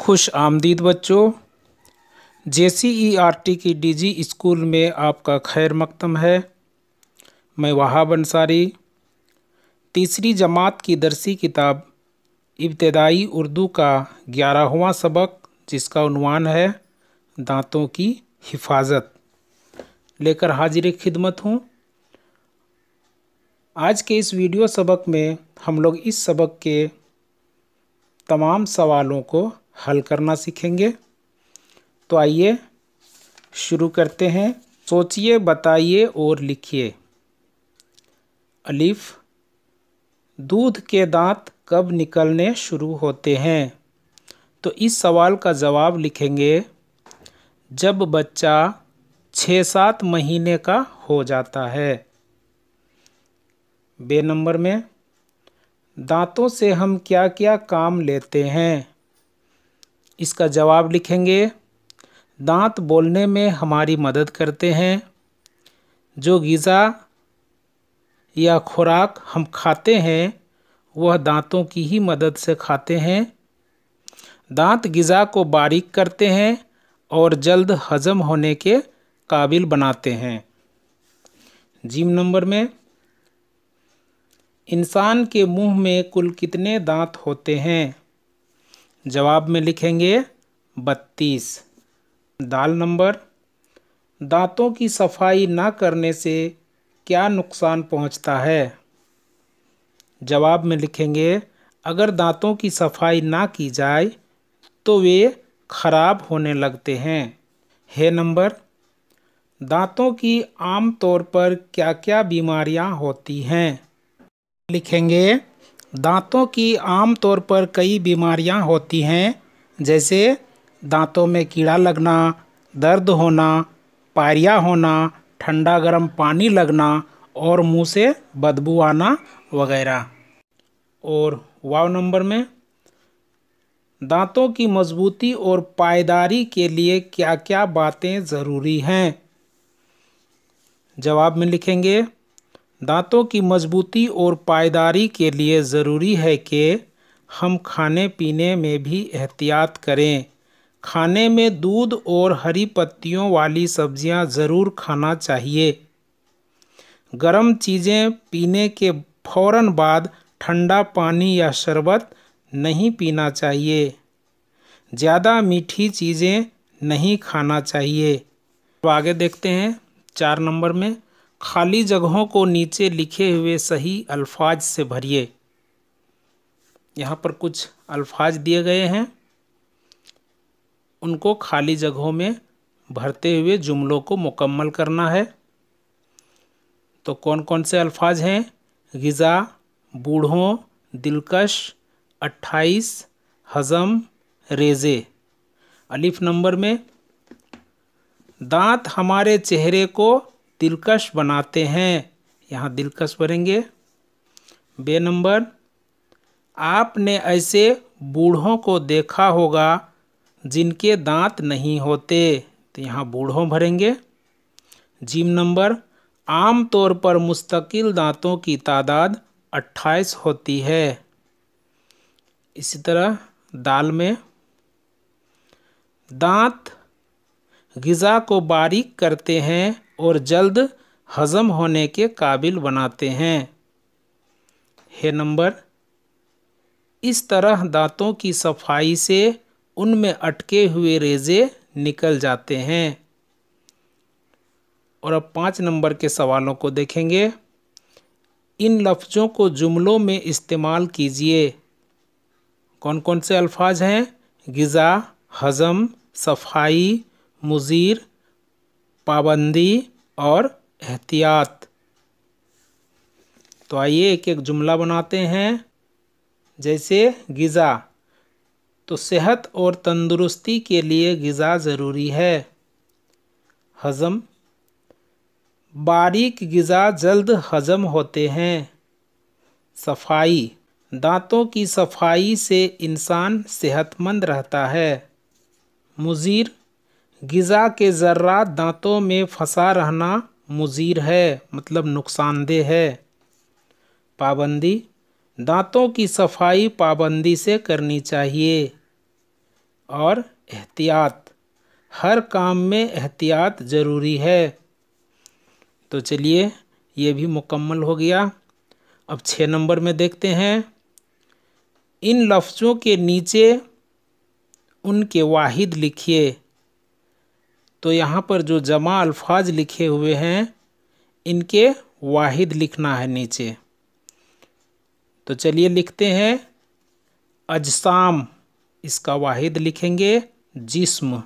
खुश आमदीद बच्चों। JCERT की DG स्कूल में आपका खैर मकदम है। मैं वहाब अंसारी। तीसरी जमात की दरसी किताब इब्तदाई उर्दू का 11वां सबक, जिसका उन्वान है दांतों की हिफाजत, लेकर हाजिर खिदमत हूँ। आज के इस वीडियो सबक में हम लोग इस सबक के तमाम सवालों को हल करना सीखेंगे। तो आइए शुरू करते हैं। सोचिए, बताइए और लिखिए। अलिफ, दूध के दांत कब निकलने शुरू होते हैं? तो इस सवाल का जवाब लिखेंगे जब बच्चा 6-7 महीने का हो जाता है। बे नंबर में, दांतों से हम क्या क्या काम लेते हैं? इसका जवाब लिखेंगे दांत बोलने में हमारी मदद करते हैं। जो ग़िज़ा या खुराक हम खाते हैं वह दांतों की ही मदद से खाते हैं। दांत ग़िज़ा को बारीक करते हैं और जल्द हजम होने के काबिल बनाते हैं। जीम नंबर में, इंसान के मुंह में कुल कितने दांत होते हैं? जवाब में लिखेंगे 32। दाल नंबर, दांतों की सफाई ना करने से क्या नुकसान पहुंचता है? जवाब में लिखेंगे अगर दांतों की सफाई ना की जाए तो वे खराब होने लगते हैं। है नंबर, दांतों की आम तौर पर क्या क्या बीमारियां होती हैं? लिखेंगे दांतों की आम तौर पर कई बीमारियां होती हैं, जैसे दांतों में कीड़ा लगना, दर्द होना, पायरिया होना, ठंडा गर्म पानी लगना और मुंह से बदबू आना वगैरह। और वाव नंबर में, दांतों की मजबूती और पायदारी के लिए क्या क्या बातें ज़रूरी हैं? जवाब में लिखेंगे दांतों की मजबूती और पायदारी के लिए ज़रूरी है कि हम खाने पीने में भी एहतियात करें। खाने में दूध और हरी पत्तियों वाली सब्जियां ज़रूर खाना चाहिए। गर्म चीज़ें पीने के फ़ौरन बाद ठंडा पानी या शरबत नहीं पीना चाहिए। ज़्यादा मीठी चीज़ें नहीं खाना चाहिए। तो आगे देखते हैं 4 नंबर में, खाली जगहों को नीचे लिखे हुए सही अल्फाज से भरिए। यहाँ पर कुछ अल्फाज दिए गए हैं, उनको खाली जगहों में भरते हुए जुमलों को मुकम्मल करना है। तो कौन कौन से अल्फाज हैं? ग़िज़ा, बूढ़ों, दिलकश, 28, हज़म, रेज़े। अलिफ नंबर में, दांत हमारे चेहरे को दिलकश बनाते हैं। यहाँ दिलकश भरेंगे। बे नंबर, आपने ऐसे बूढ़ों को देखा होगा जिनके दांत नहीं होते, तो यहाँ बूढ़ों भरेंगे। जीम नंबर, आम तौर पर मुस्तकिल दांतों की तादाद 28 होती है। इसी तरह दाल में, दांत ग़िज़ा को बारीक करते हैं और जल्द हजम होने के काबिल बनाते हैं। है नंबर, इस तरह दांतों की सफाई से उनमें अटके हुए रेज़े निकल जाते हैं। और अब 5 नंबर के सवालों को देखेंगे। इन लफ्ज़ों को जुमलों में इस्तेमाल कीजिए। कौन कौन से अल्फाज हैं? ग़िज़ा, हज़म, सफाई, मुज़ीर, पाबंदी और एहतियात। तो आइए एक एक जुमला बनाते हैं। जैसे ग़िज़ा, तो सेहत और तंदुरुस्ती के लिए ग़िज़ा ज़रूरी है। हज़म, बारीक ग़िज़ा जल्द हजम होते हैं। सफाई, दांतों की सफाई से इंसान सेहतमंद रहता है। मुज़ीर, ग़िज़ा के ज़र्रात दांतों में फंसा रहना मुज़ीर है, मतलब नुकसानदेह है। पाबंदी, दांतों की सफाई पाबंदी से करनी चाहिए। और एहतियात। हर काम में एहतियात ज़रूरी है। तो चलिए ये भी मुकम्मल हो गया। अब 6 नंबर में देखते हैं। इन लफ्ज़ों के नीचे उनके वाहिद लिखिए। तो यहाँ पर जो जमा अल्फाज लिखे हुए हैं इनके वाहिद लिखना है नीचे। तो चलिए लिखते हैं। अजसाम, इसका वाहिद लिखेंगे जिस्म।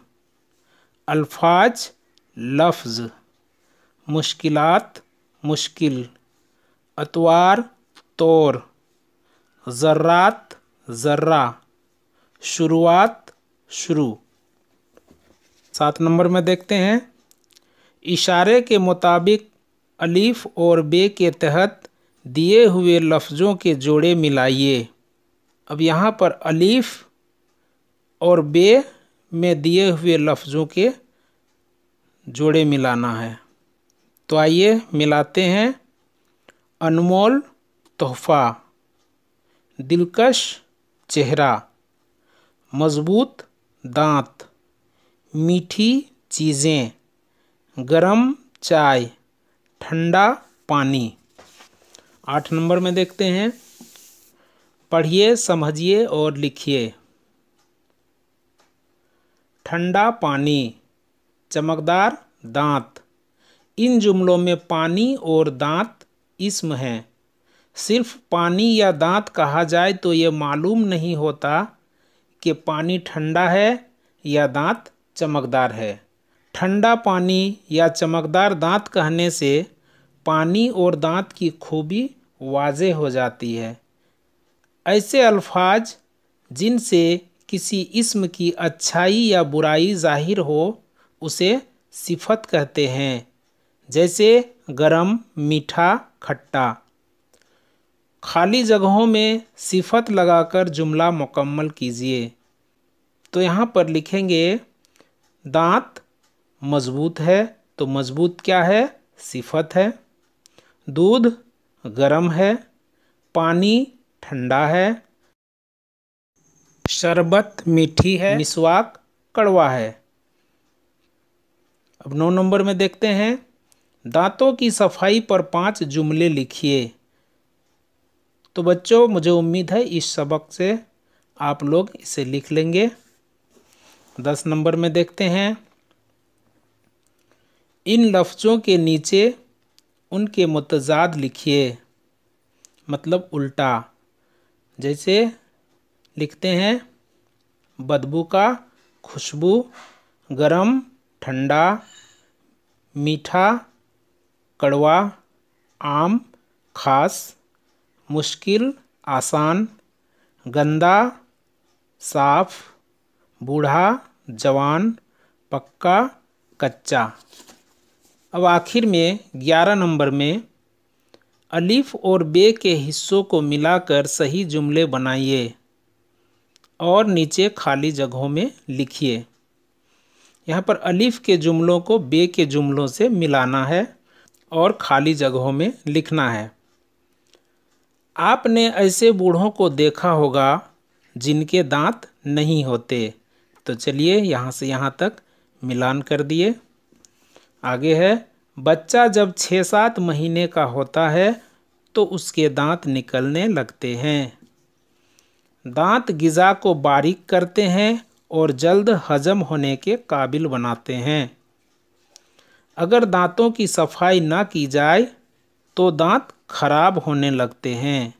अल्फाज लफ्ज़। मुश्किलात मुश्किल। अतवार तौर। ज़र्रात ज़र्रा। शुरुआत शुरू। 7 नंबर में देखते हैं। इशारे के मुताबिक अलीफ और बे के तहत दिए हुए लफ्ज़ों के जोड़े मिलाइए। अब यहाँ पर अलीफ और बे में दिए हुए लफ्ज़ों के जोड़े मिलाना है। तो आइए मिलाते हैं। अनमोल तोहफ़ा। दिलकश चेहरा। मज़बूत दांत। मीठी चीज़ें। गरम चाय। ठंडा पानी। 8 नंबर में देखते हैं। पढ़िए, समझिए और लिखिए। ठंडा पानी, चमकदार दांत। इन जुमलों में पानी और दांत इस्म हैं। सिर्फ पानी या दांत कहा जाए तो ये मालूम नहीं होता कि पानी ठंडा है या दांत चमकदार है। ठंडा पानी या चमकदार दांत कहने से पानी और दांत की खूबी वाज़ेह हो जाती है। ऐसे अल्फाज जिनसे किसी इस्म की अच्छाई या बुराई ज़ाहिर हो उसे सिफत कहते हैं। जैसे गरम, मीठा, खट्टा। खाली जगहों में सिफत लगाकर जुमला मुकम्मल कीजिए। तो यहाँ पर लिखेंगे दांत मज़बूत है, तो मज़बूत क्या है? सिफत है। दूध गरम है। पानी ठंडा है। शरबत मीठी है। मिसवाक कड़वा है। अब 9 नंबर में देखते हैं। दांतों की सफाई पर 5 जुमले लिखिए। तो बच्चों, मुझे उम्मीद है इस सबक से आप लोग इसे लिख लेंगे। 10 नंबर में देखते हैं। इन लफ्ज़ों के नीचे उनके मुतज़ाद लिखिए, मतलब उल्टा। जैसे लिखते हैं बदबू का खुशबू, गरम ठंडा, मीठा कड़वा, आम खास, मुश्किल आसान, गंदा साफ, बूढ़ा जवान, पक्का कच्चा। अब आखिर में 11 नंबर में अलीफ और बे के हिस्सों को मिलाकर सही जुमले बनाइए और नीचे खाली जगहों में लिखिए। यहाँ पर अलीफ के जुमलों को बे के जुमलों से मिलाना है और खाली जगहों में लिखना है। आपने ऐसे बूढ़ों को देखा होगा जिनके दांत नहीं होते। तो चलिए यहाँ से यहाँ तक मिलान कर दिए। आगे है, बच्चा जब 6-7 महीने का होता है तो उसके दांत निकलने लगते हैं। दांत ग़िज़ा को बारीक करते हैं और जल्द हजम होने के काबिल बनाते हैं। अगर दांतों की सफाई ना की जाए तो दांत खराब होने लगते हैं।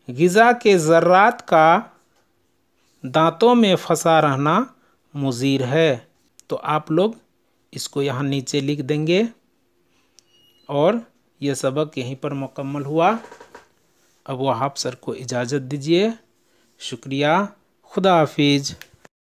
ग़िज़ा के ज़र्रात का दांतों में फंसा रहना मुज़ीर है। तो आप लोग इसको यहाँ नीचे लिख देंगे और ये सबक यहीं पर मुकम्मल हुआ। अब वहाब सर को इजाज़त दीजिए। शुक्रिया। खुदा हाफिज़।